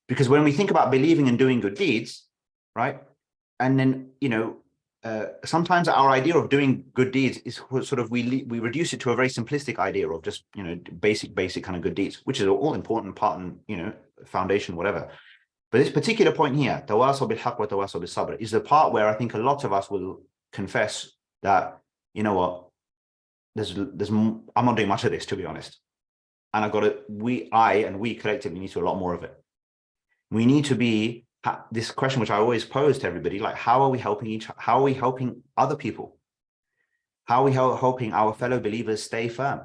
Because when we think about believing and doing good deeds, right? And then, sometimes our idea of doing good deeds is sort of, we reduce it to a very simplistic idea of just, basic kind of good deeds, which is all important part and, foundation, whatever. But this particular point here, tawasaw bil haqq wa tawasaw bis sabr, is the part where I think a lot of us will confess that, you know what, I'm not doing much of this, to be honest. And we collectively need to do a lot more of it. We need to be, this question which I always pose to everybody, like, how are we helping other people? How are we helping our fellow believers stay firm?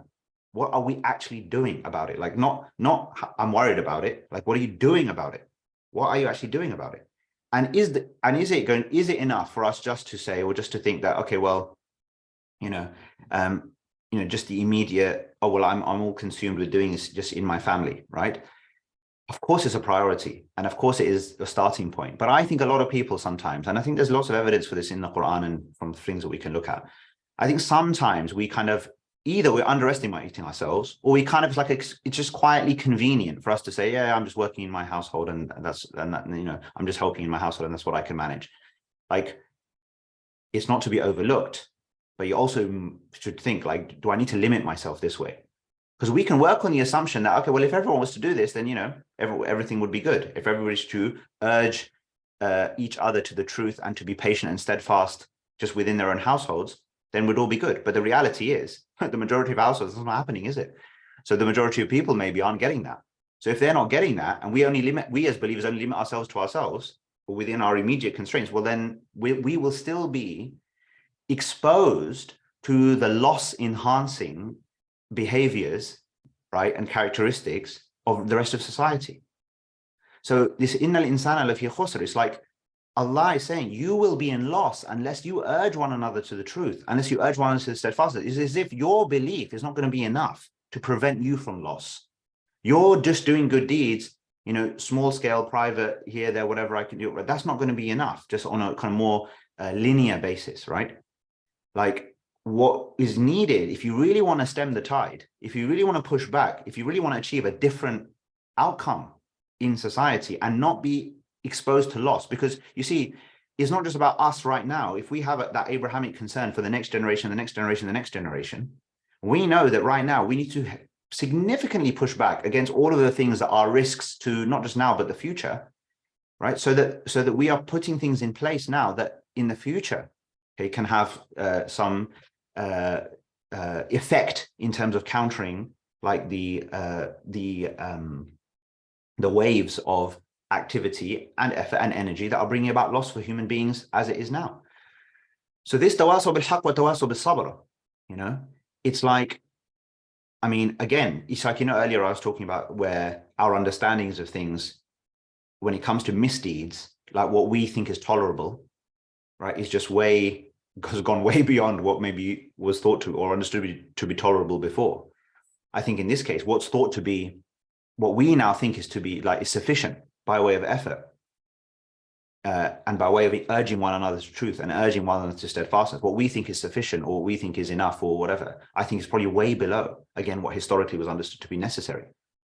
What are we actually doing about it? Like, not I'm worried about it. Like, what are you doing about it? What are you actually doing about it? And is it enough for us just to say, or just to think that, okay, well, just the immediate, oh, well, I'm all consumed with doing this just in my family, right? Of course, it's a priority. And of course, it is a starting point. But I think a lot of people sometimes, and I think there's lots of evidence for this in the Qur'an and from things that we can look at. I think sometimes we kind of, either we're underestimating ourselves, or we kind of, like, it's just quietly convenient for us to say, yeah, I'm just working in my household and I'm just helping in my household and that's what I can manage. Like, it's not to be overlooked, but you also should think, like, do I need to limit myself this way? Because we can work on the assumption that, okay, well, if everyone was to do this, then, everything would be good. If everybody's to urge each other to the truth and to be patient and steadfast just within their own households, then we'd all be good. But the reality is, the majority of households, that's not happening, is it? So the majority of people maybe aren't getting that. So if they're not getting that, and we as believers only limit ourselves to ourselves, or within our immediate constraints, well, then we will still be exposed to the loss-enhancing behaviors, right, and characteristics of the rest of society. So this innal insana lafi khusr, it's like Allah is saying, you will be in loss unless you urge one another to the truth, unless you urge one another to the steadfastness. It's as if your belief is not going to be enough to prevent you from loss. You're just doing good deeds, small scale, private, here, there, whatever I can do. But that's not going to be enough, just on a kind of more linear basis, right? Like, what is needed, if you really want to stem the tide, if you really want to push back, if you really want to achieve a different outcome in society and not be exposed to loss, because you see, it's not just about us right now. If we have that Abrahamic concern for the next generation, the next generation, the next generation, we know that right now we need to significantly push back against all of the things that are risks to not just now, but the future, right? So that we are putting things in place now that in the future, okay, can have some effect in terms of countering, like the waves of activity and effort and energy that are bringing about loss for human beings as it is now. So this tawasaw bil haqq wa tawasaw bis sabr, it's like, I mean, again, it's like, earlier I was talking about where our understandings of things, when it comes to misdeeds, like what we think is tolerable, right, is just has gone way beyond what maybe was thought to or understood to be tolerable before. I think in this case, what's thought to be, what we now think is to be like, is sufficient by way of effort and by way of urging one another to truth and urging one another to steadfastness, what we think is sufficient or what we think is enough or whatever, I think is probably way below, again, what historically was understood to be necessary.